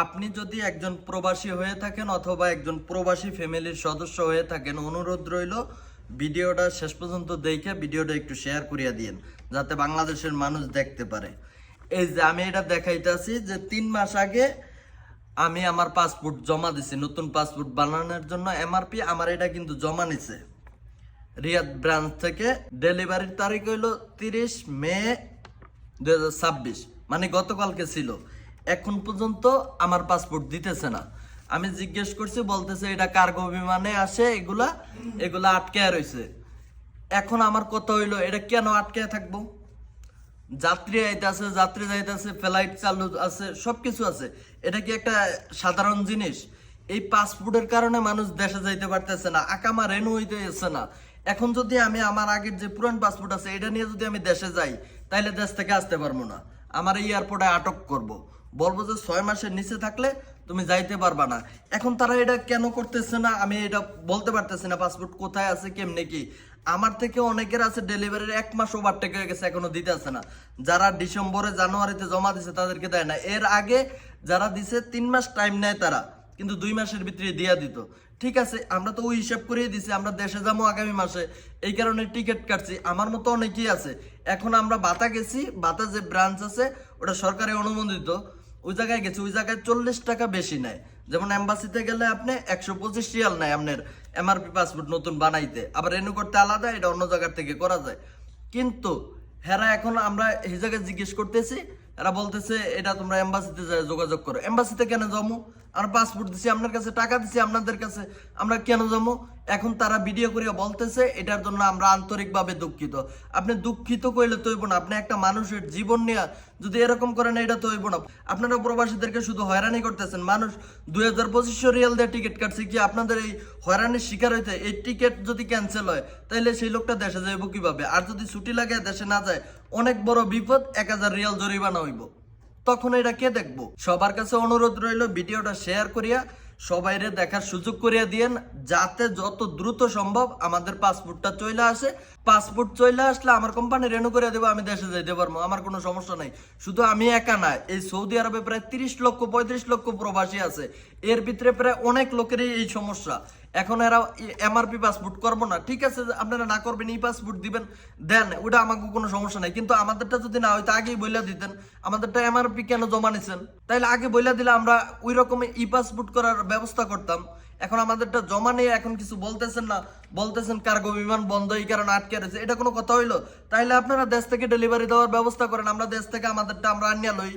আপনি যদি একজন প্রবাসী হয়ে থাকেন অথবা একজন প্রবাসী ফ্যামিলির সদস্য হয়ে থাকেন, অনুরোধ রইল ভিডিওটা শেষ পর্যন্ত দেখে ভিডিওটা একটু শেয়ার করিয়া দিন, যাতে বাংলাদেশের মানুষ দেখতে পারে। এই যে আমি এটা দেখাইতেছি যে 3 মাস আগে আমি আমার পাসপোর্ট জমা দিছি, নতুন পাসপোর্ট বানানোর জন্য এমআরপি আমার এটা কিন্তু জমা নিছে রিয়াদ ব্রাঞ্চ থেকে। ডেলিভারির তারিখ হইল 30 মে 2026, মানে গতকালকে ছিল। এখন পর্যন্ত আমার পাসপোর্ট দিতেছে না। আমি জিজ্ঞেস করছি, বলতেছে এটা কার্গো বিমানে আসে, এগুলা আটকে রয়েছে। এখন আমার কথা হইলো, এটা কেন আটকে থাকবো? যাত্রী আইতাছে, যাত্রী যাইতাছে, ফ্লাইট চালু আছে, সবকিছু আছে। এটা কি একটা সাধারণ জিনিস? এই পাসপোর্টের কারণে মানুষ দেশে যাইতে পারতেছে না, আকামা রেনু হইতেছে না। এখন যদি আমি আমার আগের যে পুরান পাসপোর্ট আছে এটা নিয়ে যদি আমি দেশে যাই, তাইলে দেশ থেকে আসতে পারবো না। আমার এই এয়ারপোর্টে আটক করব, বলবো যে 6 মাসের নিচে থাকলে তুমি যাইতে পারবা না। এখন তারা এটা কেন করতেছে না আমি এটা বলতে পারতেছি না। পাসপোর্ট কোথায় আছে, কেমনে কি? আমার থেকে অনেকের আছে ডেলিভারির 1 মাস ওভারটেক হয়ে গেছে, এখনো দিতে আসে না। যারা ডিসেম্বরে জানুয়ারিতে জমা দিছে তাদেরকে দেয় না। এর আগে যারা দিছে 3 মাস টাইম নেয় তারা, কিন্তু 2 মাসের ভিতরে দিয়া দিত। ঠিক আছে, আমরা তো ওই হিসাব করিয়ে দিছি, আমরা দেশে যাবো আগামী মাসে, এই কারণে টিকিট কাটছি। আমার মতো অনেকেই আছে। এখন আমরা বাতা গেছি, বাতা যে ব্রাঞ্চ আছে ওটা সরকারি অনুমোদিত, ওই জায়গায় গেছি, ওই জায়গায় 40 টাকা বেশি নেয়। যেমন এম্বাসিতে গেলে আপনি 125 রিয়াল নেয় আপনার এমআরপি পাসপোর্ট নতুন বানাইতে, আবার রেনু করতে আলাদা, এটা অন্য জায়গার থেকে করা যায়। কিন্তু হেরা এখন আমরা এই জায়গায় জিজ্ঞেস করতেছি, এরা বলতেছে এটা তোমরা এম্বাসিতে যোগাযোগ করো। এম্বাসিতে কেন যাবো? আমরা পাসপোর্ট দিছি আপনার কাছে, টাকা দিছি আপনাদের কাছে, আমরা কেন যাবো? এখন তারা ভিডিও করিয়া বলতেছে এটার জন্য আমরা আন্তরিকভাবে দুঃখিত। আপনি দুঃখিত কইলে তো হইব না, আপনি একটা মানুষের জীবন নিয়ে যদি এরকম করেন এটা তো হইব না। আপনারা প্রবাসীদেরকে শুধু হয়রানি করতেছেন। মানুষ 2025 রিয়াল দিয়ে টিকিট কাটছে, কি আপনাদের এই হয়রানির শিকার হইতে? এই টিকিট যদি ক্যান্সেল হয় তাহলে সেই লোকটা দেশে যাইব কিভাবে? আর যদি ছুটি লাগে দেশে না যায়, অনেক বড় বিপদ, 1000 রিয়াল জরিমানা হইব। তখন এটা কে দেখবো? সবার কাছে অনুরোধ রইল ভিডিওটা শেয়ার করিয়া সবাইরে দেখার সুযোগ করিয়া দিয়েন, যাতে যত দ্রুত সম্ভব আমাদের পাসপোর্টটা চলে আসে। পাসপোর্ট চলে আসলে আমার কোম্পানি রেনু করে দেবো, আমি দেশে যাইতে পারবো, আমার কোনো সমস্যা নাই। শুধু আমি একা না, এই সৌদি আরবে প্রায় 30 লক্ষ 35 লক্ষ প্রবাসী আছে, এর ভিতরে প্রায় অনেক লোকেরই এই সমস্যা। এখন এরা এমআরপি পাসপোর্ট করবো না, ঠিক আছে, আপনারা না করবেন, ই পাসপোর্ট দিবেন, দেন, ওটা আমাকে কোনো সমস্যা নাই। কিন্তু আমাদেরটা যদি না হয়তো আগেই বইলা দিতেন, আমাদেরটা এমআরপি কেন জমা নিছেন? তাইলে আগে বইলা দিলে আমরা ওই রকমের ই পাসপোর্ট করার ব্যবস্থা করতাম। এখন আমাদেরটা জমা নিয়ে এখন কিছু বলতেছেন না, বলতেছেন কার্গো বিমান বন্ধ, এই কারণে আটকে রয়েছে। এটা কোনো কথা হইলো? তাইলে আপনারা দেশ থেকে ডেলিভারি দেওয়ার ব্যবস্থা করেন, আমরা দেশ থেকে আমাদেরটা আমরা আনিয়া লই।